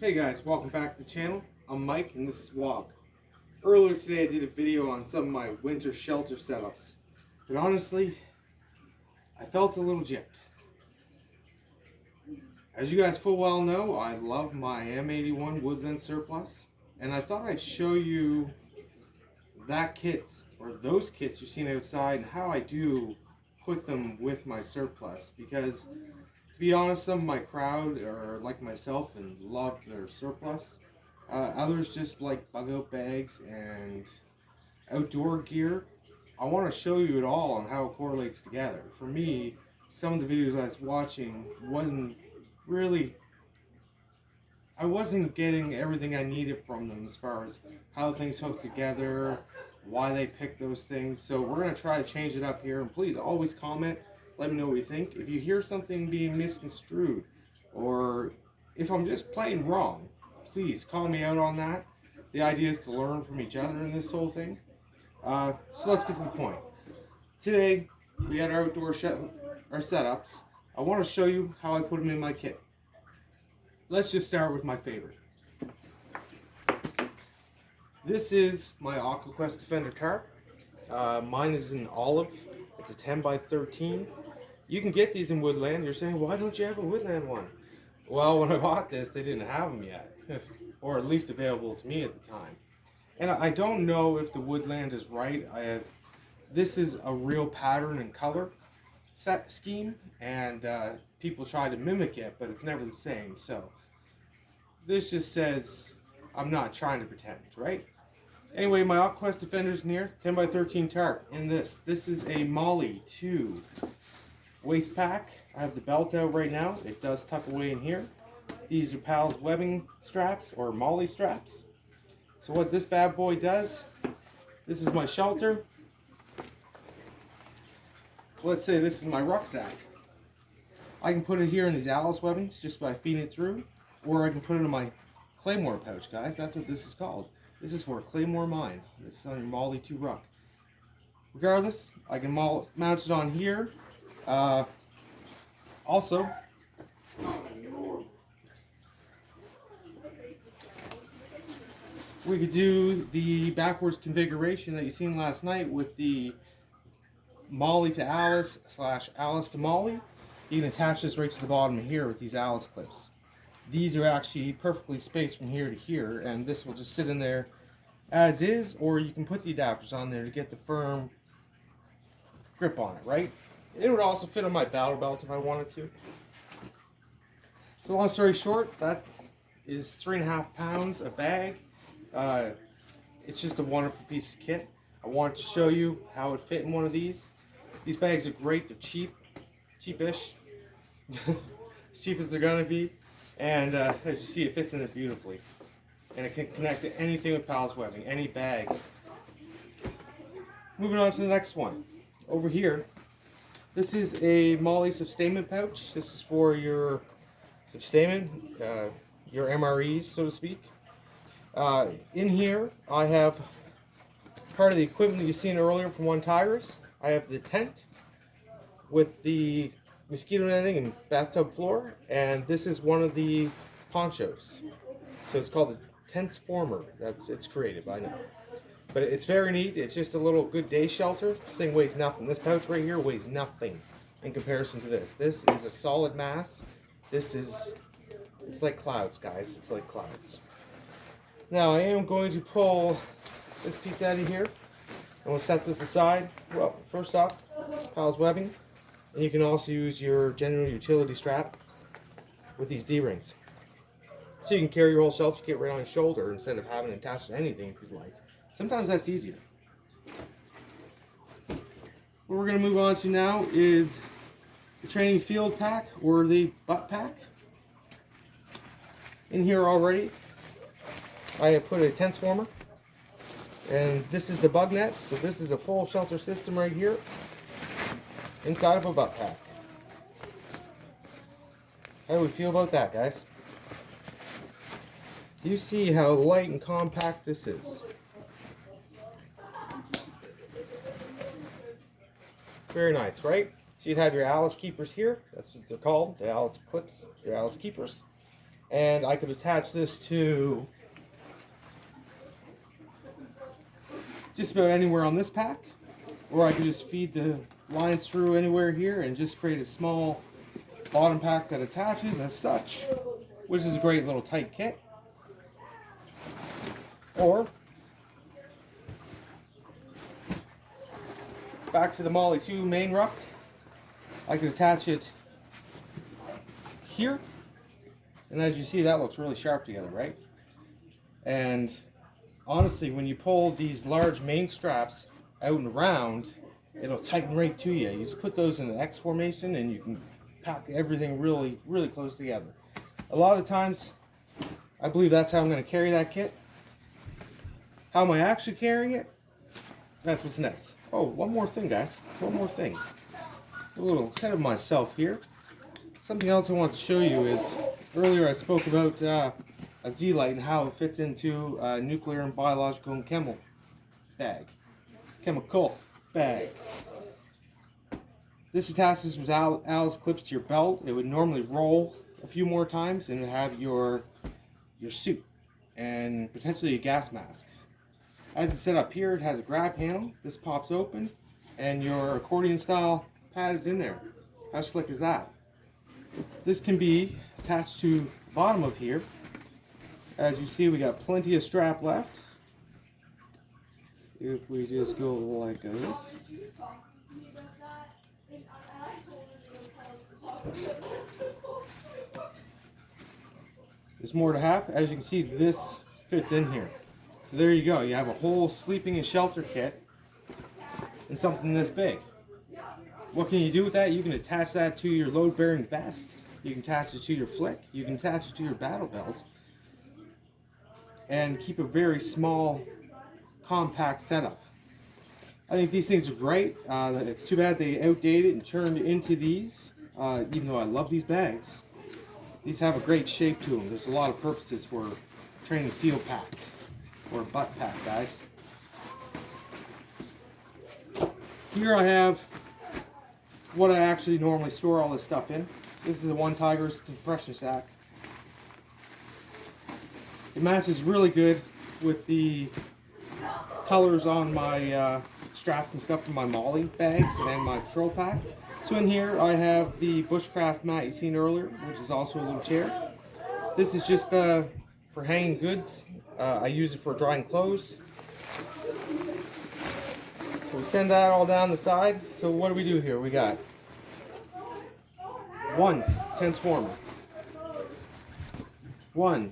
Hey guys, welcome back to the channel. I'm Mike and this is Wog. Earlier today I did a video on some of my winter shelter setups, but honestly, I felt a little gypped. As you guys full well know, I love my M81 Woodland Surplus, and I thought I'd show you that kit, or those kits you've seen outside, and how I do put them with my surplus, because to be honest, some of my crowd are like myself and love their surplus. Others just like bug out bags and outdoor gear. I want to show you it all and how it correlates together. For me, some of the videos I was watching wasn't really, I wasn't getting everything I needed from them as far as how things hook together, why they pick those things. So we're going to try to change it up here. And please always comment, let me know what you think. If you hear something being misconstrued, or if I'm just plain wrong, please call me out on that. The idea is to learn from each other in this whole thing. So let's get to the point. Today, we had our outdoor our setups. I want to show you how I put them in my kit. Let's just start with my favorite. This is my AquaQuest Defender tarp. Mine is in olive. It's a 10 by 13. You can get these in Woodland. You're saying, why don't you have a Woodland one? Well, when I bought this, they didn't have them yet, or at least available to me at the time. And I don't know if the Woodland is right. This is a real pattern and color set scheme, and people try to mimic it, but it's never the same. So this just says I'm not trying to pretend, right? Anyway, my AquaQuest Defender's in here, 10 by 13 tarp. And this is a Molly 2 waist pack. I have the belt out right now. It does tuck away in here. These are Pal's webbing straps, or Molly straps. So what this bad boy does, this is my shelter. Let's say this is my rucksack. I can put it here in these Alice webbings just by feeding it through, or I can put it in my Claymore pouch, guys. That's what this is called. This is for a Claymore mine. This is on your Molly 2 ruck. Regardless, I can mount it on here. Also, we could do the backwards configuration that you seen last night with the Molly to Alice / Alice to Molly. You can attach this right to the bottom of here with these Alice clips. These are actually perfectly spaced from here to here, and this will just sit in there as is, or you can put the adapters on there to get the firm grip on it, right? It would also fit on my battle belt if I wanted to. So long story short, that is 3.5 pounds a bag. It's just a wonderful piece of kit. I wanted to show you how it fit in one of these. These bags are great. They're cheapish, as cheap as they're gonna be. And as you see, it fits in it beautifully. And it can connect to anything with Pal's webbing, any bag. Moving on to the next one. Over here, this is a Molly sustainment pouch. This is for your sustainment, your MREs, so to speak. In here, I have part of the equipment that you've seen earlier from One Tyrus. I have the tent with the mosquito netting and bathtub floor, and this is one of the ponchos. So it's called a Tenseformer. It's creative, I know. But it's very neat. It's just a little good day shelter. This thing weighs nothing. This pouch right here weighs nothing in comparison to this. This is a solid mass. It's like clouds, guys. It's like clouds. Now I am going to pull this piece out of here. And we'll set this aside. Well, first off, Pal's webbing. And you can also use your general utility strap with these D-rings. So you can carry your whole shelter kit right on your shoulder instead of having it attached to anything if you'd like. Sometimes that's easier. What we're going to move on to now is the training field pack, or the butt pack. In here already, I have put a Tenseformer. And this is the bug net. So this is a full shelter system right here inside of a butt pack. How do we feel about that, guys? You see how light and compact this is. Very nice, right? So you'd have your Alice keepers here. That's what they're called, the Alice clips, your Alice keepers. And I could attach this to just about anywhere on this pack, or I could just feed the lines through anywhere here and just create a small bottom pack that attaches as such, which is a great little tight kit. Or back to the Molly 2 main ruck, I could attach it here, and as you see, that looks really sharp together, right? And honestly, when you pull these large main straps out and around, it'll tighten right to you. You just put those in an X formation and you can pack everything really, really close together. A lot of the times, I believe that's how I'm going to carry that kit. How am I actually carrying it? That's what's next. Oh, one more thing, guys. One more thing. A little ahead of myself here. Something else I want to show you is, earlier I spoke about a Z-Lite and how it fits into a nuclear and biological and chemical bag. This attaches with Alice clips to your belt. It would normally roll a few more times and have your suit and potentially a gas mask. As it's set up here, it has a grab handle. This pops open and your accordion style pad is in there. How slick is that? This can be attached to the bottom of here. As you see, we got plenty of strap left. If we just go like this. There's more to have. As you can see, this fits in here. So there you go. You have a whole sleeping and shelter kit and something this big. What can you do with that? You can attach that to your load-bearing vest. You can attach it to your flick. You can attach it to your battle belt. And keep a very small, compact setup. I think these things are great. It's too bad they outdated and turned into these, even though I love these bags. These have a great shape to them. There's a lot of purposes for training field pack or butt pack, guys. Here I have what I actually normally store all this stuff in. This is a One Tigers compression sack. It matches really good with the colors on my straps and stuff from my Molly bags and my patrol pack. So in here I have the bushcraft mat you seen earlier, which is also a little chair. This is just for hanging goods. I use it for drying clothes. So we send that all down the side. So what do we do here? We got one transformer, one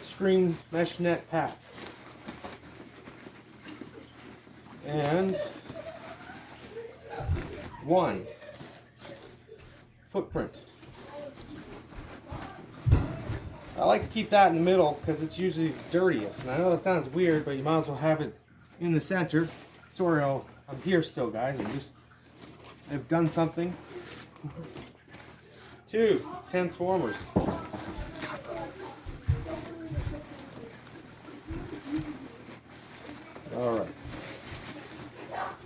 screen mesh net pack, and one footprint. I like to keep that in the middle because it's usually the dirtiest, and I know that sounds weird, but you might as well have it in the center. Sorry, I'm here still, guys. I've done something. Two transformers. All right.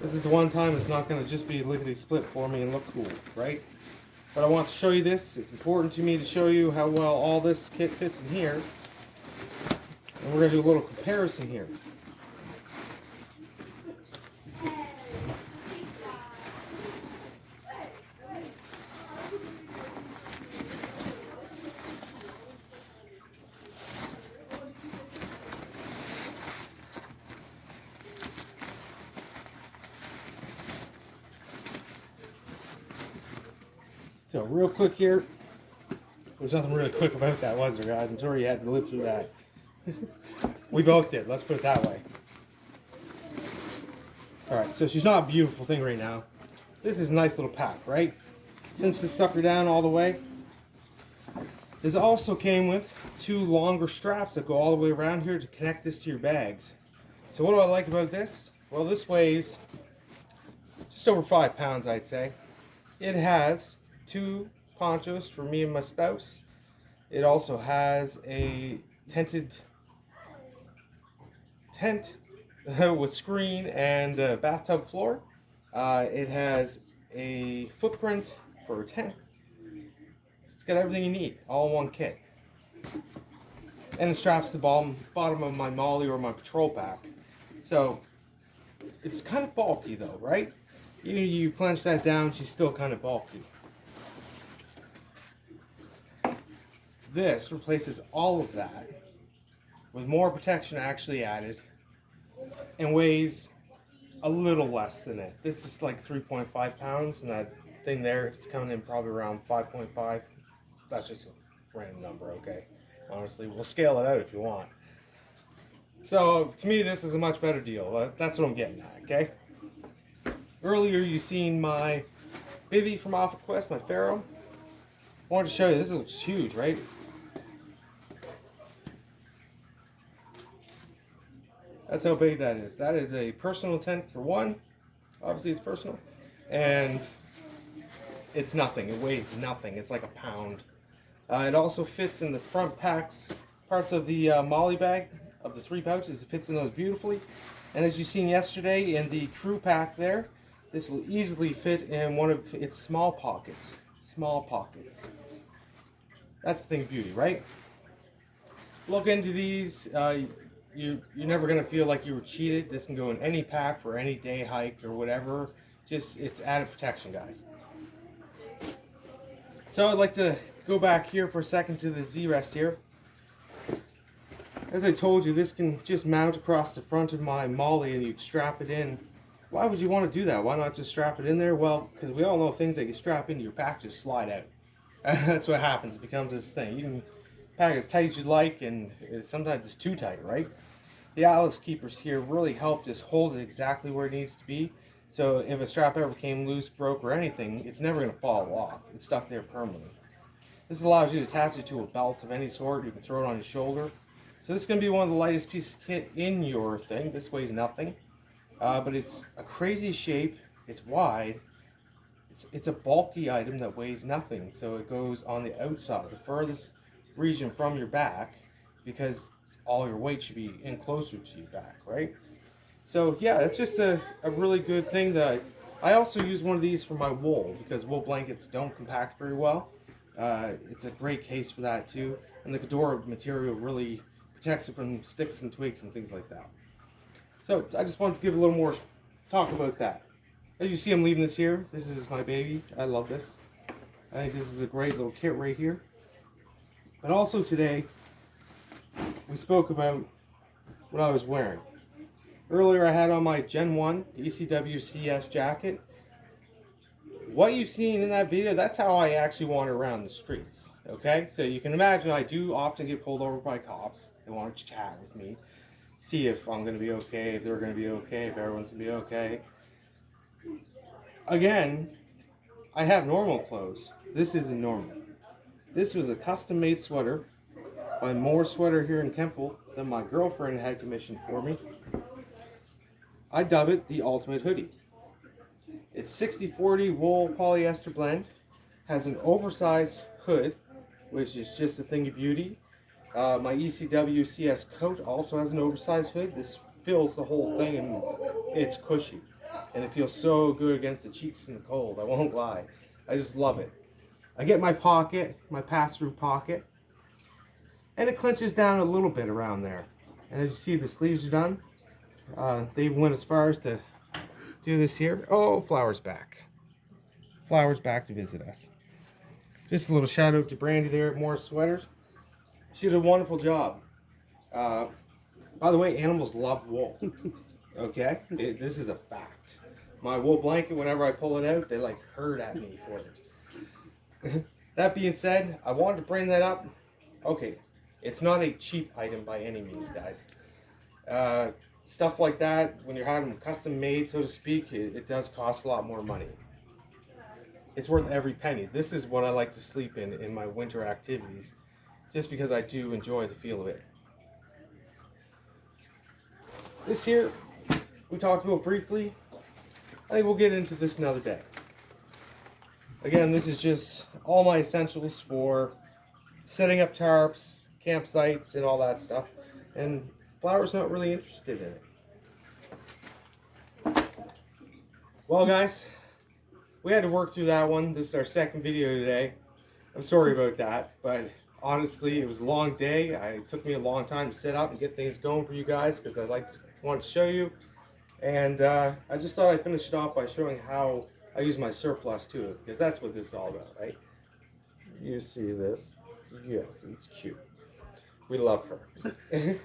This is the one time it's not going to just be lickety split for me and look cool, right? But I want to show you this. It's important to me to show you how well all this kit fits in here. And we're going to do a little comparison here. So real quick here, there's nothing really quick about that, was there, guys? I'm sorry you had to live through that. We both did, let's put it that way. Alright, so she's not a beautiful thing right now. This is a nice little pack, right? Cinch this sucker down all the way. This also came with two longer straps that go all the way around here to connect this to your bags. So what do I like about this? Well, this weighs just over 5 pounds, I'd say. It has two ponchos for me and my spouse. It also has a tented tent with screen and a bathtub floor. It has a footprint for a tent. It's got everything you need, all in one kit. And it straps the bottom of my Molly or my patrol pack. So it's kind of bulky though, right? You clench that down, she's still kind of bulky. This replaces all of that with more protection actually added and weighs a little less than it. This is like 3.5 pounds, and that thing there, it's coming in probably around 5.5. That's just a random number, okay? Honestly, we'll scale it out if you want. So, to me, this is a much better deal. That's what I'm getting at, okay? Earlier, you seen my Bivy from Quest, my Pharaoh. I wanted to show you, this looks huge, right? That's how big that is. That is a personal tent for one. Obviously, it's personal. And it's nothing. It weighs nothing. It's like a pound. It also fits in the front parts of the Molly bag of the 3 pouches. It fits in those beautifully. And as you seen yesterday in the crew pack there, this will easily fit in one of its small pockets. Small pockets. That's the thing of beauty, right? Look into these. You're never going to feel like you were cheated. This can go in any pack for any day hike or whatever. Just, it's added protection, guys. So I'd like to go back here for a second to the Z-Rest here. As I told you, this can just mount across the front of my Molly and you strap it in. Why would you want to do that? Why not just strap it in there? Well, because we all know things that you strap into your pack just slide out. That's what happens. It becomes this thing. You can pack as tight as you like, and sometimes it's too tight, right? The Atlas Keepers here really help just hold it exactly where it needs to be. So if a strap ever came loose, broke, or anything, it's never going to fall off. It's stuck there permanently. This allows you to attach it to a belt of any sort. You can throw it on your shoulder. So this is going to be one of the lightest pieces of kit in your thing. This weighs nothing. But it's a crazy shape. It's wide. It's a bulky item that weighs nothing. So it goes on the outside, the furthest region from your back, because all your weight should be in closer to your back, right? So yeah, it's just a really good thing that I also use one of these for my wool, because wool blankets don't compact very well. It's a great case for that too, and the Kedora material really protects it from sticks and twigs and things like that. So I just wanted to give a little more talk about that. As you see, I'm leaving this here. This is my baby. I love this. I think this is a great little kit right here. But also today, we spoke about what I was wearing. Earlier I had on my Gen 1 ECW CS jacket. What you've seen in that video, that's how I actually wander around the streets. Okay? So you can imagine I do often get pulled over by cops. They want to chat with me. See if I'm going to be okay, if they're going to be okay, if everyone's going to be okay. Again, I have normal clothes. This isn't normal. This was a custom-made sweater by Moore Sweater here in Kemple that my girlfriend had commissioned for me. I dub it the Ultimate Hoodie. It's 60-40 wool polyester blend. Has an oversized hood, which is just a thing of beauty. My ECW CS coat also has an oversized hood. This fills the whole thing and it's cushy. And it feels so good against the cheeks in the cold, I won't lie. I just love it. I get my pocket, my pass-through pocket, and it clenches down a little bit around there. And as you see, the sleeves are done. They went as far as to do this here. Oh, Flower's back. Flower's back to visit us. Just a little shout out to Brandy there at Moore Sweaters. She did a wonderful job. By the way, animals love wool. Okay? This is a fact. My wool blanket, whenever I pull it out, they like hurt at me for it. That being said, I wanted to bring that up. Okay, it's not a cheap item by any means, guys. Stuff like that, when you're having them custom made, so to speak, it does cost a lot more money. It's worth every penny. This is what I like to sleep in my winter activities, just because I do enjoy the feel of it. This here, we talked about briefly. I think we'll get into this another day. Again, this is just all my essentials for setting up tarps, campsites, and all that stuff. And Flower's not really interested in it. Well, guys, we had to work through that one. This is our second video today. I'm sorry about that, but honestly, it was a long day. It took me a long time to set up and get things going for you guys because wanted to show you. And I just thought I'd finish it off by showing how I use my surplus too, because that's what this is all about, right? You see this? Yes, it's cute. We love her.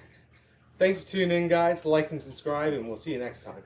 Thanks for tuning in, guys. Like and subscribe, and we'll see you next time.